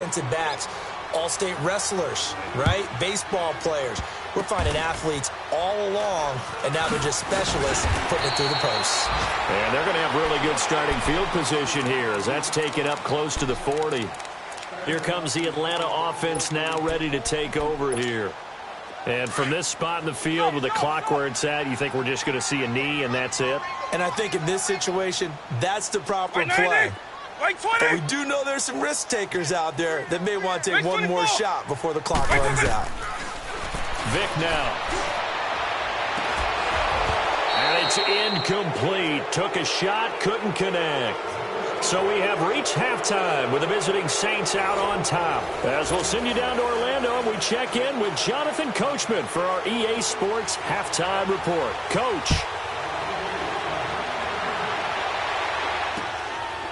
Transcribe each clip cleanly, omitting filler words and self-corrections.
defensive backs, all-state wrestlers, right? Baseball players. We're finding athletes all along, and now they're just specialists putting it through the posts. And they're going to have really good starting field position here as that's taken up close to the 40. Here comes the Atlanta offense now ready to take over here. And from this spot in the field with the clock where it's at, you think we're just going to see a knee and that's it? And I think in this situation, that's the proper play. But we do know there's some risk takers out there that may want to take one more shot before the clock runs out. Vick now. And it's incomplete. Took a shot, couldn't connect. So we have reached halftime with the visiting Saints out on top. As we'll send you down to Orlando, and we check in with Jonathan Coachman for our EA Sports Halftime Report. Coach.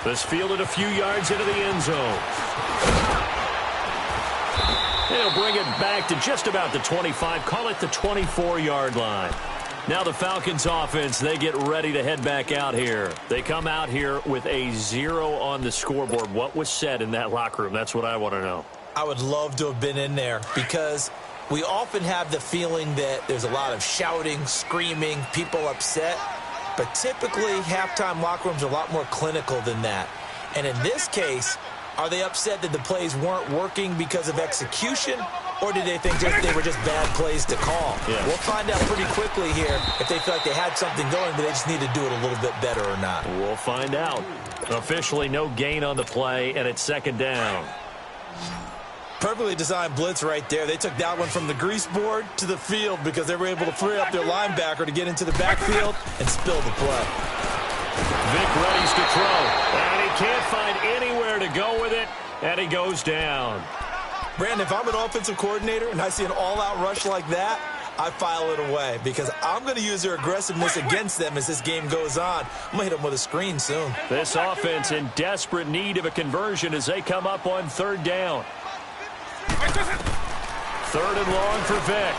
This fielded a few yards into the end zone. He'll bring it back to just about the 25, call it the 24-yard line. Now the Falcons offense, they get ready to head back out here. They come out here with a 0 on the scoreboard. What was said in that locker room? That's what I want to know. I would love to have been in there because we often have the feeling that there's a lot of shouting, screaming, people upset. But typically, halftime locker rooms are a lot more clinical than that. And in this case, are they upset that the plays weren't working because of execution? Or did they think they were just bad plays to call? Yeah. We'll find out pretty quickly here if they feel like they had something going, but they just need to do it a little bit better or not. We'll find out. Officially, no gain on the play, and it's second down. Perfectly designed blitz right there. They took that one from the grease board to the field because they were able to free up their linebacker to get into the backfield and spill the play. Vick readies to throw, and he can't find anywhere to go with it, and he goes down. Brandon, if I'm an offensive coordinator and I see an all-out rush like that, I file it away because I'm going to use their aggressiveness against them as this game goes on. I'm going to hit them with a screen soon. This offense in desperate need of a conversion as they come up on third down. Third and long for Vick.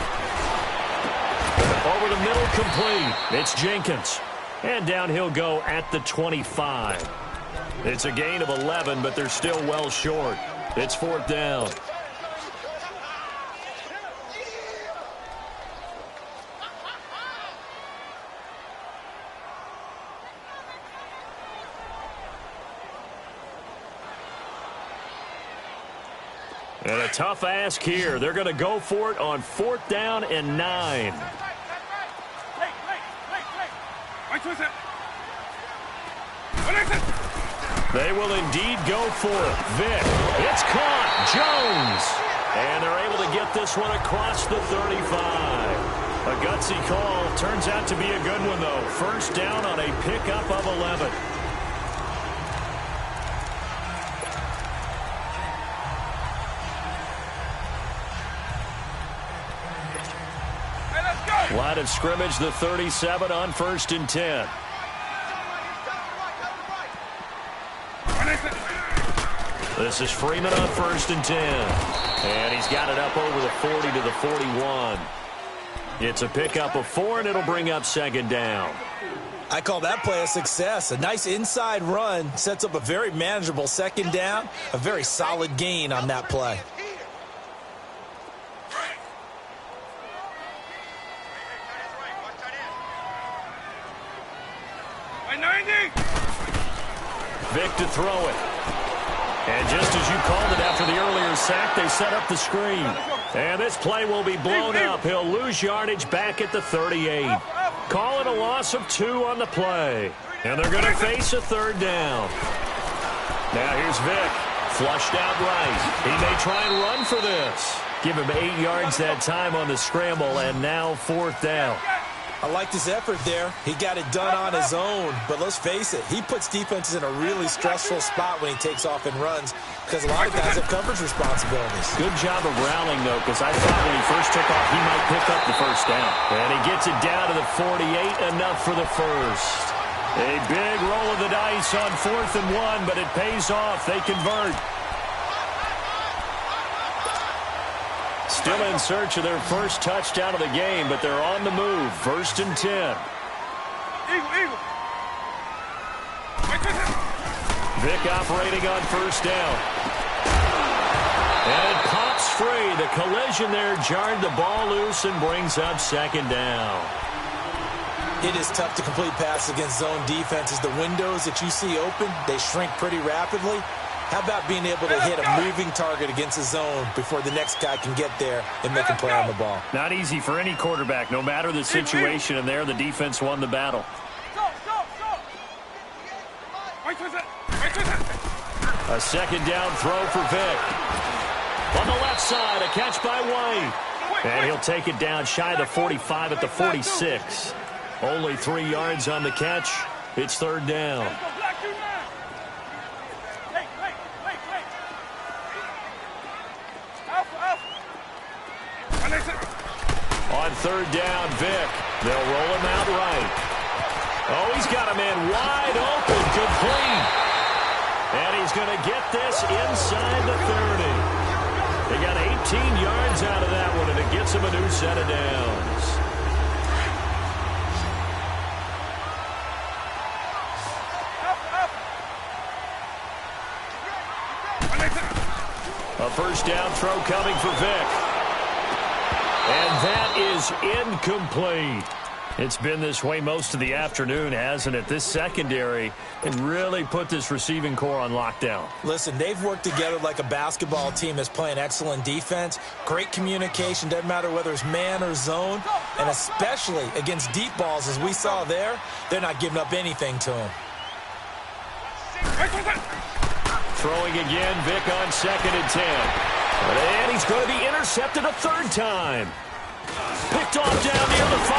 Over the middle, complete. It's Jenkins. And down he'll go at the 25. It's a gain of 11, but they're still well short. It's fourth down. And a tough ask here. They're going to go for it on fourth down and 9. They will indeed go for it. Vick. It's caught. Jones. And they're able to get this one across the 35. A gutsy call. Turns out to be a good one, though. First down on a pickup of 11. Line of scrimmage, the 37 on first and 10. This is Freeman on first and 10. And he's got it up over the 40 to the 41. It's a pickup of 4, and it'll bring up second down. I call that play a success. A nice inside run sets up a very manageable second down. A very solid gain on that play. Vick to throw it. And just as you called it after the earlier sack, they set up the screen. And this play will be blown up. He'll lose yardage back at the 38. Call it a loss of 2 on the play. And they're going to face a third down. Now here's Vick. Flushed out right. He may try and run for this. Give him 8 yards that time on the scramble, and now fourth down. I liked his effort there. He got it done on his own. But let's face it, he puts defenses in a really stressful spot when he takes off and runs because a lot of guys have coverage responsibilities. Good job of rallying, though, because I thought when he first took off, he might pick up the first down. And he gets it down to the 48, enough for the first. A big roll of the dice on 4th and 1, but it pays off. They convert. Still in search of their first touchdown of the game, but they're on the move. 1st and 10. Vick operating on first down. the collision there jarred the ball loose and brings up second down. It is tough to complete passes against zone defenses. The windows that you see open, they shrink pretty rapidly. How about being able to hit a moving target against a zone before the next guy can get there and make a play on the ball? Not easy for any quarterback, no matter the situation, and there the defense won the battle. A second down throw for Vic. On the left side, a catch by White. And he'll take it down shy of the 45 at the 46. Only 3 yards on the catch. It's third down. On third down, Vic. They'll roll him out right. Oh, he's got a man wide open, complete. And he's going to get this inside the 30. They got 18 yards out of that one, and it gets him a new set of downs. A first down throw coming for Vic. And that is incomplete. It's been this way most of the afternoon, hasn't it? This secondary can really put this receiving core on lockdown. Listen, they've worked together like a basketball team that's playing excellent defense. Great communication, doesn't matter whether it's man or zone. And especially against deep balls, as we saw there, they're not giving up anything to him. Throwing again, Vic on 2nd and 10. And he's going to be intercepted a third time. Picked off down near the 5.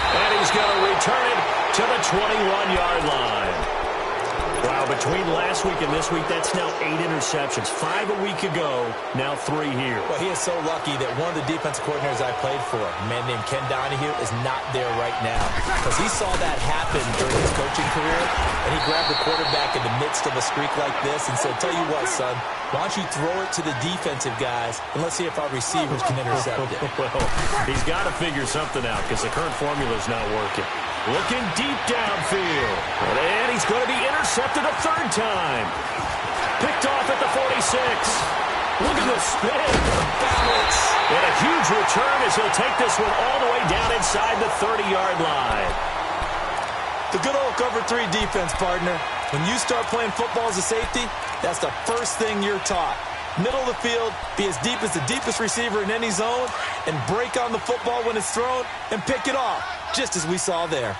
And he's going to return it to the 21-yard line. Wow, between last week and this week, that's now 8 interceptions. 5 a week ago, now 3 here. Well, he is so lucky that one of the defensive coordinators I played for, a man named Ken Donahue, is not there right now. Because he saw that happen during his coaching career, and he grabbed the quarterback in the midst of a streak like this and said, tell you what, son, why don't you throw it to the defensive guys, and let's see if our receivers can intercept it. Well, he's got to figure something out because the current formula is not working. Looking deep downfield. And he's going to be intercepted a third time. Picked off at the 46. Look at the spin. Balance. And a huge return as he'll take this one all the way down inside the 30-yard line. The good old cover 3 defense, partner. When you start playing football as a safety, that's the first thing you're taught. Middle of the field, be as deep as the deepest receiver in any zone, and break on the football when it's thrown and pick it off, just as we saw there.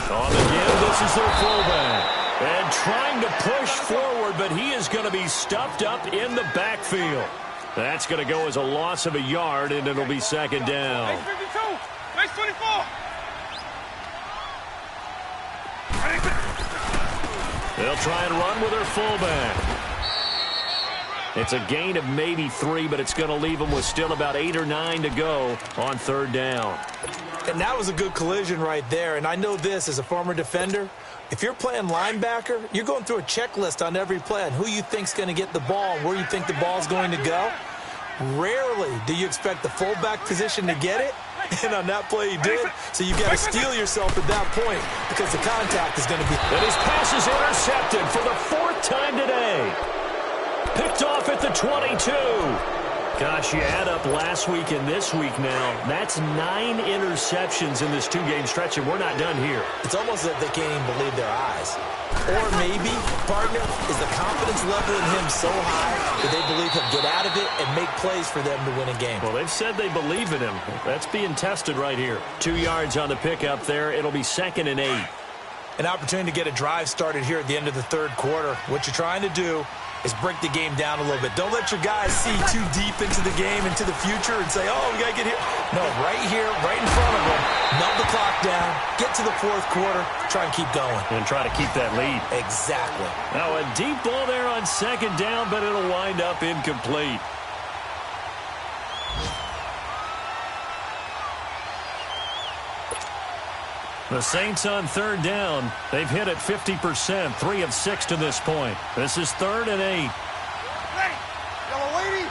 On again, this is their fullback. And trying to push forward, but he is going to be stuffed up in the backfield. That's going to go as a loss of a yard, and it'll be second down. Base 52, base 24. They'll try and run with their fullback. It's a gain of maybe 3, but it's going to leave them with still about 8 or 9 to go on third down. And that was a good collision right there. And I know this as a former defender. If you're playing linebacker, you're going through a checklist on every play on who you think's going to get the ball and where you think the ball's going to go. Rarely do you expect the fullback position to get it. And on that play, he did. So you've got to steel yourself at that point because the contact is going to be... And his pass is intercepted for the 4th time today. Picked off at the 22. Gosh, you add up last week and this week now. That's 9 interceptions in this 2-game stretch, and we're not done here. It's almost as if they can't even believe their eyes. Or maybe, partner, is the confidence level in him so high that they believe he'll get out of it and make plays for them to win a game. Well, they've said they believe in him. That's being tested right here. 2 yards on the pickup there. It'll be 2nd and 8. An opportunity to get a drive started here at the end of the third quarter. What you're trying to do is break the game down a little bit. Don't let your guys see too deep into the game, into the future, and say, oh, we got to get here. No, right here, right in front of them, melt the clock down, get to the fourth quarter, try and keep going. And try to keep that lead. Exactly. Now a deep ball there on 2nd down, but it'll wind up incomplete. The Saints on third down. They've hit it 50%, 3 of 6 to this point. This is 3rd and 8. Ready. Yellow lady.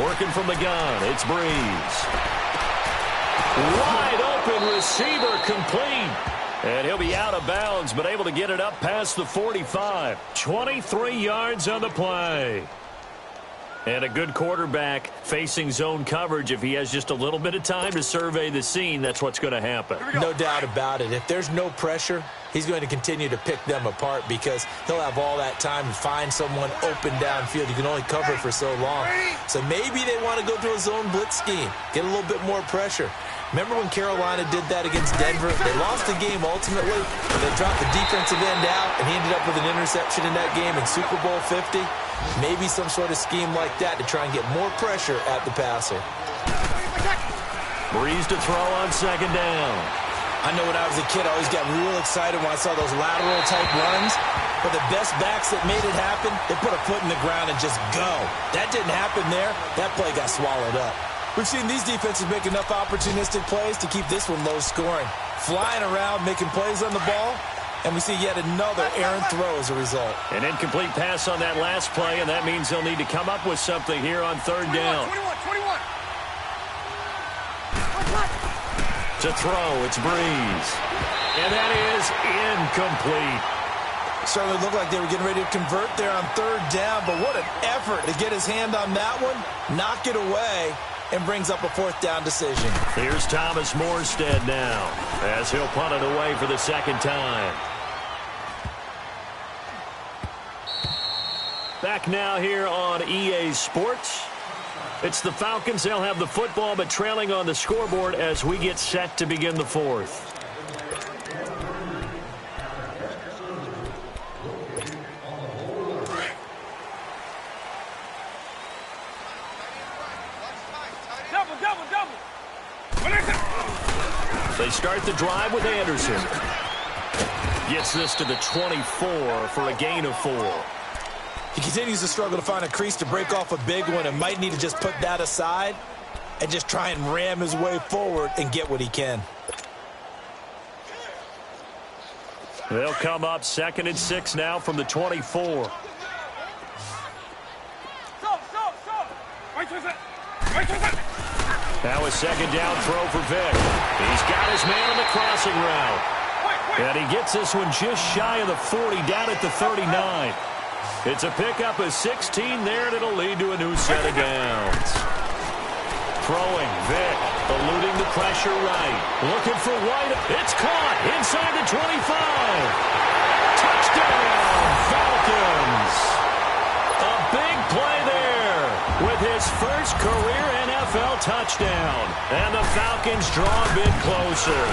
Working from the gun, it's Breeze. Wide open receiver complete. And he'll be out of bounds, but able to get it up past the 45. 23 yards on the play. And a good quarterback facing zone coverage. If he has just a little bit of time to survey the scene, that's what's going to happen. No doubt about it. If there's no pressure, he's going to continue to pick them apart because he'll have all that time to find someone open downfield. You can only cover for so long. So maybe they want to go to a zone blitz scheme, get a little bit more pressure. Remember when Carolina did that against Denver? They lost the game ultimately. They dropped the defensive end out, and he ended up with an interception in that game in Super Bowl 50. Maybe some sort of scheme like that to try and get more pressure at the passer. Breeze to throw on second down. I know when I was a kid, I always got real excited when I saw those lateral-type runs. But the best backs that made it happen, they put a foot in the ground and just go. That didn't happen there. That play got swallowed up. We've seen these defenses make enough opportunistic plays to keep this one low scoring. Flying around, making plays on the ball, and we see yet another errant throw as a result. An incomplete pass on that last play, and that means they'll need to come up with something here on third down. 21. To throw, it's Breeze. And that is incomplete. Certainly looked like they were getting ready to convert there on third down, but what an effort to get his hand on that one, knock it away, and brings up a fourth down decision. Here's Thomas Morstead now as he'll punt it away for the second time. Back now here on EA Sports. It's the Falcons. They'll have the football, but trailing on the scoreboard as we get set to begin the fourth. They start the drive with Anderson. Gets this to the 24 for a gain of 4. He continues to struggle to find a crease to break off a big one and might need to just put that aside and just try and ram his way forward and get what he can. They'll come up 2nd and 6 now from the 24. Now a second down throw for Vic. He's got his man on the crossing route. And he gets this one just shy of the 40, down at the 39. It's a pickup of 16 there, and it'll lead to a new set of downs. Throwing, Vic, eluding the pressure right. Looking for White. It's caught inside the 25. Touchdown, Falcons. A big play there with his first career NFL touchdown. And the Falcons draw a bit closer.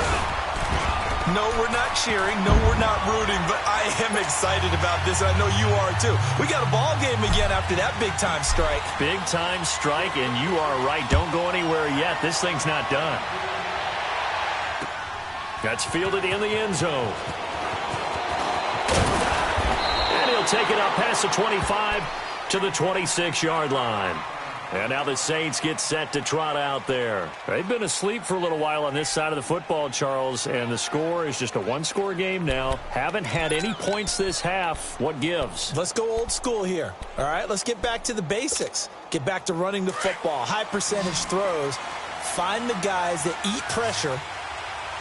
No, we're not cheering. No, we're not rooting. But I am excited about this. I know you are, too. We got a ball game again after that big-time strike. Big-time strike, and you are right. Don't go anywhere yet. This thing's not done. That's fielded in the end zone. And he'll take it up past the 25 to the 26-yard line. And now the Saints get set to trot out there. They've been asleep for a little while on this side of the football, Charles, and the score is just a one-score game now. Haven't had any points this half. What gives? Let's go old school here. All right, let's get back to the basics. Get back to running the football, high-percentage throws. Find the guys that eat pressure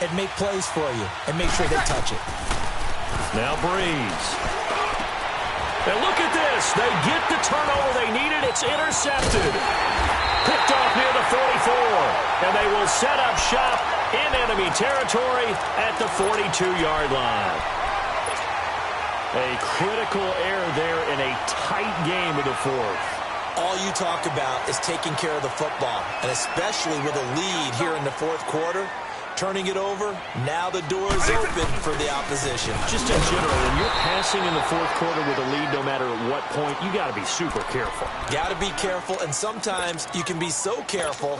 and make plays for you and make sure they touch it. Now Breeze. And look at this. They get the turnover they needed. It's intercepted. Picked off near the 44. And they will set up shop in enemy territory at the 42-yard line. A critical error there in a tight game of the fourth. All you talk about is taking care of the football, and especially with a lead here in the fourth quarter. Turning it over, now the door is open for the opposition. Just in general, when you're passing in the fourth quarter with a lead, no matter at what point, you got to be super careful. Got to be careful, and sometimes you can be so careful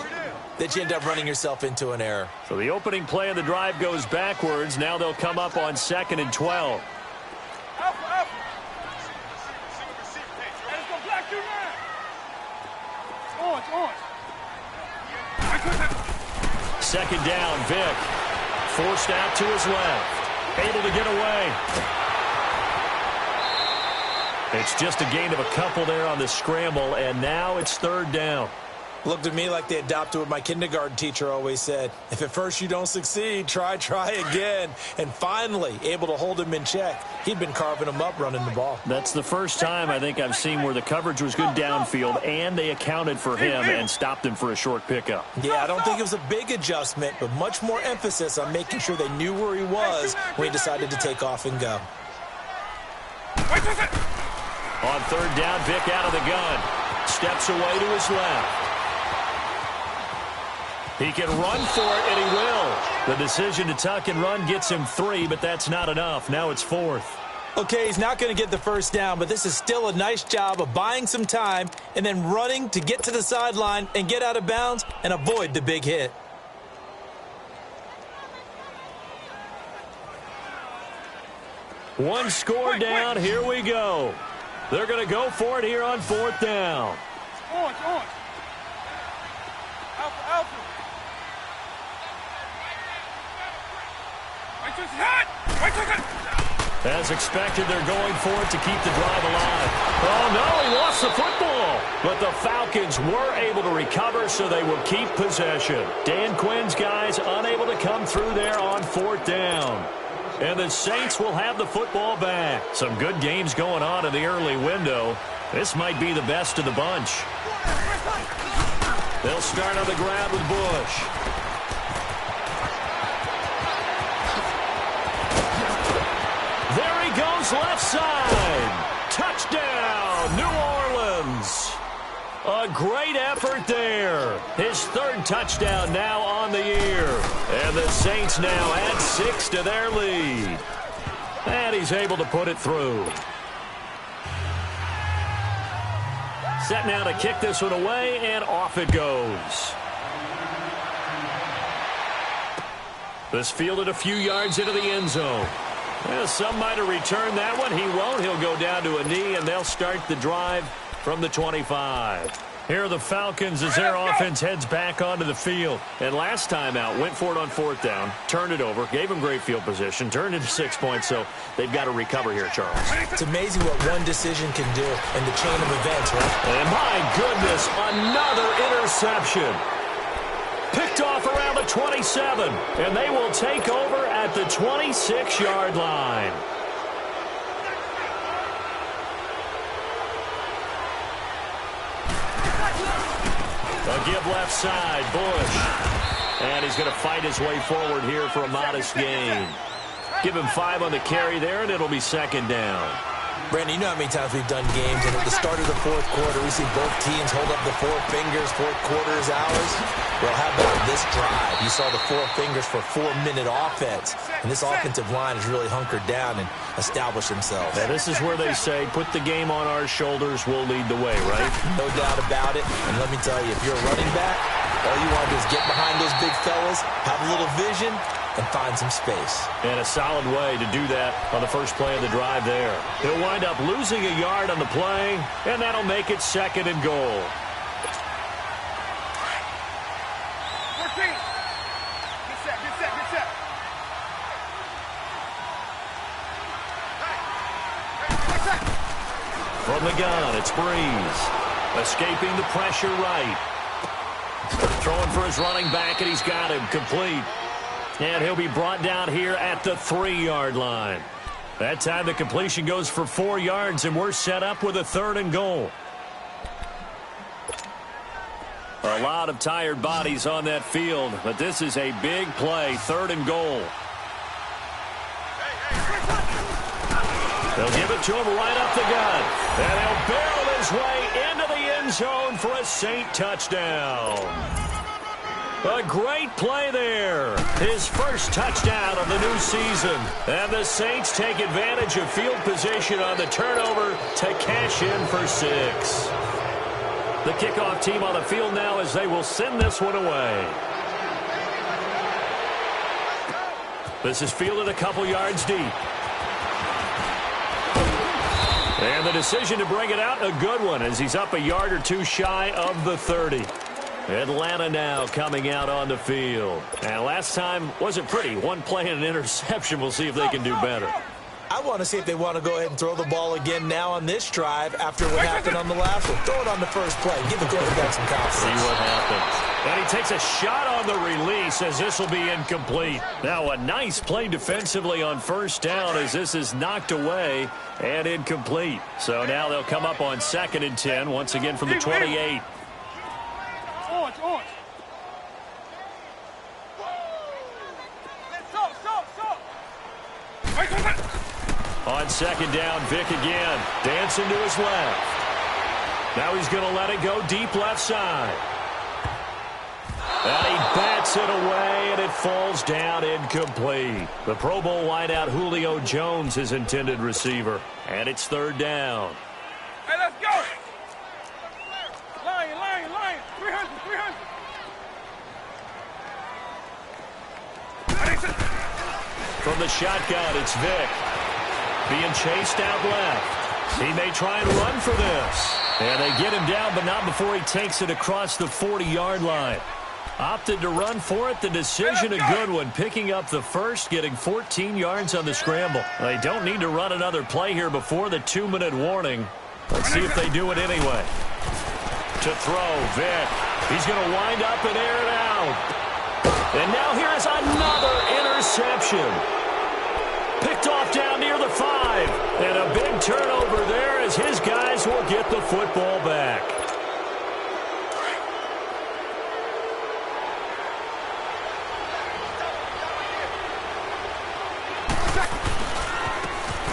that you end up running yourself into an error. So the opening play of the drive goes backwards. Now they'll come up on 2nd and 12. Second down, Vic. Forced out to his left. Able to get away. It's just a gain of a couple there on the scramble, and now it's third down. Looked at me like they adopted what my kindergarten teacher always said. If at first you don't succeed, try again. And finally, able to hold him in check. He'd been carving him up running the ball. That's the first time I think I've seen where the coverage was good downfield and they accounted for him and stopped him for a short pickup. Yeah, I don't think it was a big adjustment, but much more emphasis on making sure they knew where he was when he decided to take off and go. On third down, Vick out of the gun. Steps away to his left. He can run for it, and he will. The decision to tuck and run gets him 3, but that's not enough. Now it's 4th. Okay, he's not going to get the first down, but this is still a nice job of buying some time and then running to get to the sideline and get out of bounds and avoid the big hit. One score down. Here we go. They're going to go for it here on 4th down. On. Alpha. As expected, they're going for it to keep the drive alive. Oh, no, he lost the football. But the Falcons were able to recover, so they will keep possession. Dan Quinn's guys unable to come through there on 4th down. And the Saints will have the football back. Some good games going on in the early window. This might be the best of the bunch. They'll start on the ground with Bush. There he goes left side. Touchdown, New Orleans. A great effort there. His 3rd touchdown now on the year. And the Saints now add 6 to their lead. And he's able to put it through. Set now to kick this one away, and off it goes. This fielded a few yards into the end zone. Well, some might have returned that one. He won't. He'll go down to a knee, and they'll start the drive from the 25. Here are the Falcons as their offense heads back onto the field. And last time out, went for it on 4th down, turned it over, gave them great field position, turned into 6 points, so they've got to recover here, Charles. It's amazing what one decision can do in the chain of events, right? And my goodness, another interception. Picked off around the 27, and they will take over at the 26-yard line. A give left side, Bush. And he's going to fight his way forward here for a modest gain. Give him 5 on the carry there, and it'll be 2nd down. Brandon, you know how many times we've done games, and at the start of the 4th quarter, we see both teams hold up the 4 fingers, 4th quarter is ours. Well, how about this drive? You saw the 4 fingers for 4-minute offense, and this offensive line has really hunkered down and established themselves. Now, this is where they say, put the game on our shoulders, we'll lead the way, right? No doubt about it, and let me tell you, if you're a running back, all you want to do is get behind those big fellas, have a little vision, and find some space. And a solid way to do that on the first play of the drive there. He'll wind up losing a yard on the play, and that'll make it 2nd and goal. 14. Get set. From the gun, it's Breeze. Escaping the pressure right. Throwing for his running back, and he's got him complete. And he'll be brought down here at the 3-yard line. That time the completion goes for 4 yards, and we're set up with a 3rd and goal. A lot of tired bodies on that field, but this is a big play, 3rd and goal. They'll give it to him right up the gut. And he'll barrel his way into the end zone for a Saint touchdown. A great play there. His first touchdown of the new season. And the Saints take advantage of field position on the turnover to cash in for 6. The kickoff team on the field now as they will send this one away. This is fielded a couple yards deep. And the decision to bring it out, a good one, as he's up a yard or 2 shy of the 30. Atlanta now coming out on the field. And last time wasn't pretty. 1 play and an interception. We'll see if they can do better. I want to see if they want to go ahead and throw the ball again now on this drive after what happened on the last one. Throw it on the first play. Give the quarterback some confidence. See what happens. And he takes a shot on the release as this will be incomplete. Now a nice play defensively on first down as this is knocked away and incomplete. So now they'll come up on 2nd and 10 once again from the 28. Orange. On 2nd down, Vick again. Dancing to his left. Now he's going to let it go deep left side. And he bats it away, and it falls down incomplete. The Pro Bowl wideout Julio Jones, his intended receiver. And it's 3rd down. Hey, let's go. Lion. 300. From the shotgun, it's Vick. Being chased out left. He may try and run for this. And they get him down, but not before he takes it across the 40-yard line. Opted to run for it. The decision a good one. Picking up the first, getting 14 yards on the scramble. They don't need to run another play here before the 2-minute warning. Let's see if they do it anyway. To throw, Vick. He's going to wind up and air it out. And now here is another interception. Picked off down near the 5. And a big turnover there as his guys will get the football back.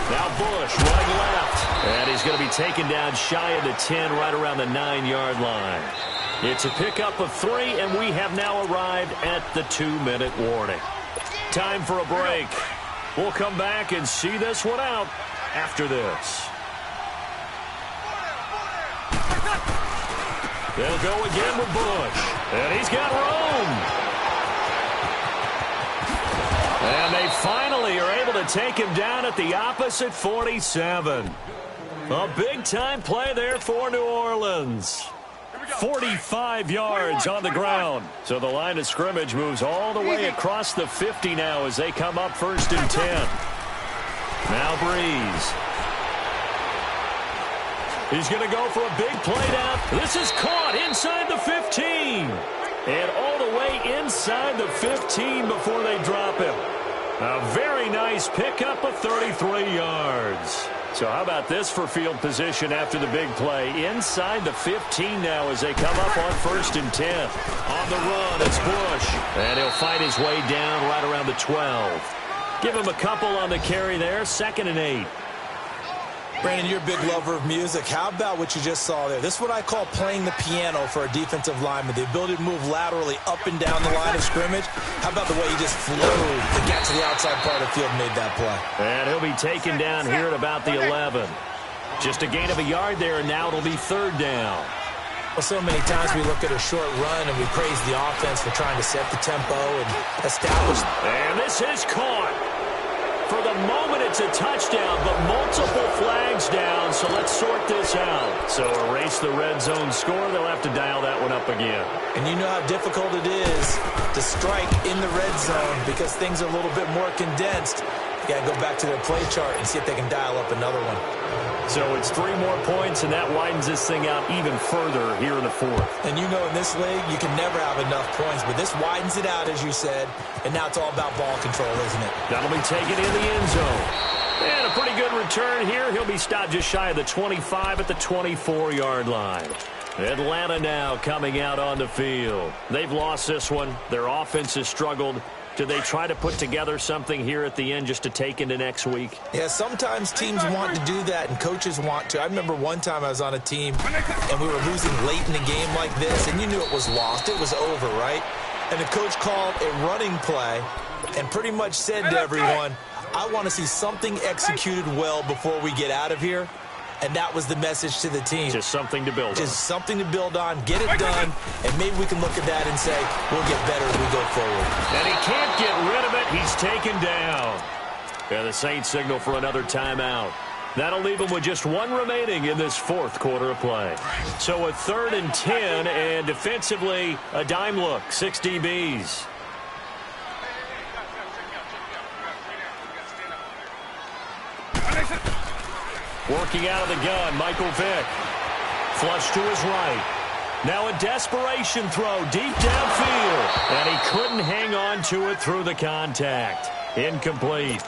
Now Bush running left. And he's going to be taken down shy of the 10, right around the 9-yard line. It's a pickup of 3, and we have now arrived at the 2-minute warning. Time for a break. We'll come back and see this one out after this. They'll go again with Bush. And he's got room. And they finally are able to take him down at the opposite 47. A big-time play there for New Orleans. 45 yards on the ground. So the line of scrimmage moves all the way across the 50 now as they come up 1st and 10. Now Breeze. He's going to go for a big play down. This is caught inside the 15. And all the way inside the 15 before they drop him. A very nice pickup of 33 yards. So how about this for field position after the big play? Inside the 15 now as they come up on 1st and 10. On the run, it's Bush. And he'll fight his way down right around the 12. Give him a couple on the carry there. 2nd and 8. Brandon, you're a big lover of music. How about what you just saw there? This is what I call playing the piano for a defensive lineman. The ability to move laterally up and down the line of scrimmage. How about the way he just flew to get to the outside part of the field and made that play? And he'll be taken down here at about the 11. Just a gain of a yard there, and now it'll be 3rd down. Well, so many times we look at a short run and we praise the offense for trying to set the tempo and establish. And this is caught. For the moment, it's a touchdown, but multiple flags down, so let's sort this out. So erase the red zone score. They'll have to dial that one up again. And you know how difficult it is to strike in the red zone because things are a little bit more condensed. You got to go back to their play chart and see if they can dial up another one. So it's 3 more points, and that widens this thing out even further here in the 4th. And you know in this league, you can never have enough points, but this widens it out, as you said, and now it's all about ball control, isn't it? That'll be taken in the end zone. And a pretty good return here. He'll be stopped just shy of the 25 at the 24-yard line. Atlanta now coming out on the field. They've lost this one. Their offense has struggled. Do they try to put together something here at the end just to take into next week? Yeah, sometimes teams want to do that and coaches want to. I remember one time I was on a team and we were losing late in a game like this, and you knew it was lost. It was over, right? And the coach called a running play and pretty much said to everyone, I want to see something executed well before we get out of here. And that was the message to the team. Just something to build on. Just something to build on, get it done, and maybe we can look at that and say, we'll get better as we go forward. And he can't get rid of it. He's taken down. And the Saints signal for another timeout. That'll leave him with just 1 remaining in this 4th quarter of play. So a 3rd and 10, and defensively, a dime look, 6 DBs. Working out of the gun, Michael Vick. Flush to his right. Now a desperation throw deep downfield. And he couldn't hang on to it through the contact. Incomplete.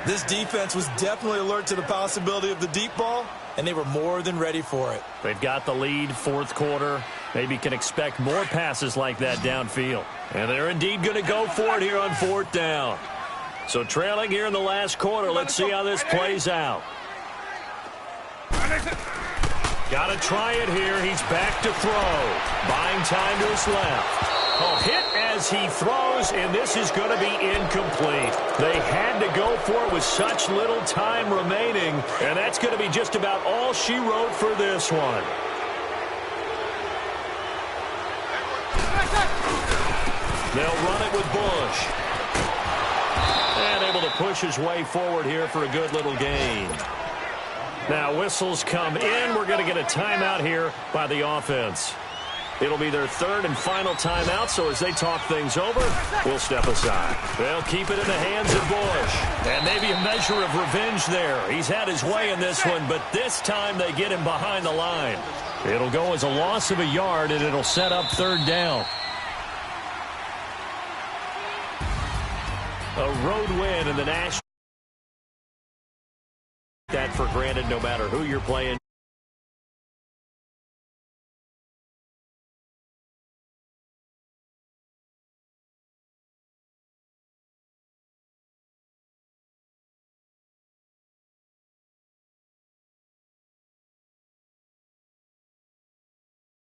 This defense was definitely alert to the possibility of the deep ball, and they were more than ready for it. They've got the lead, fourth quarter. Maybe can expect more passes like that downfield. And they're indeed going to go for it here on fourth down. So trailing here in the last quarter. Let's see how this plays out. Got to try it here. He's back to throw. Buying time to his left. Oh, hit as he throws, and this is going to be incomplete. They had to go for it with such little time remaining, and that's going to be just about all she wrote for this one. They'll run it with Bush. And able to push his way forward here for a good little gain. Now whistles come in. We're going to get a timeout here by the offense. It'll be their third and final timeout, so as they talk things over, we'll step aside. They'll keep it in the hands of Bush. And maybe a measure of revenge there. He's had his way in this one, but this time they get him behind the line. It'll go as a loss of a yard, and it'll set up third down. A road win in the National. That for granted no matter who you're playing.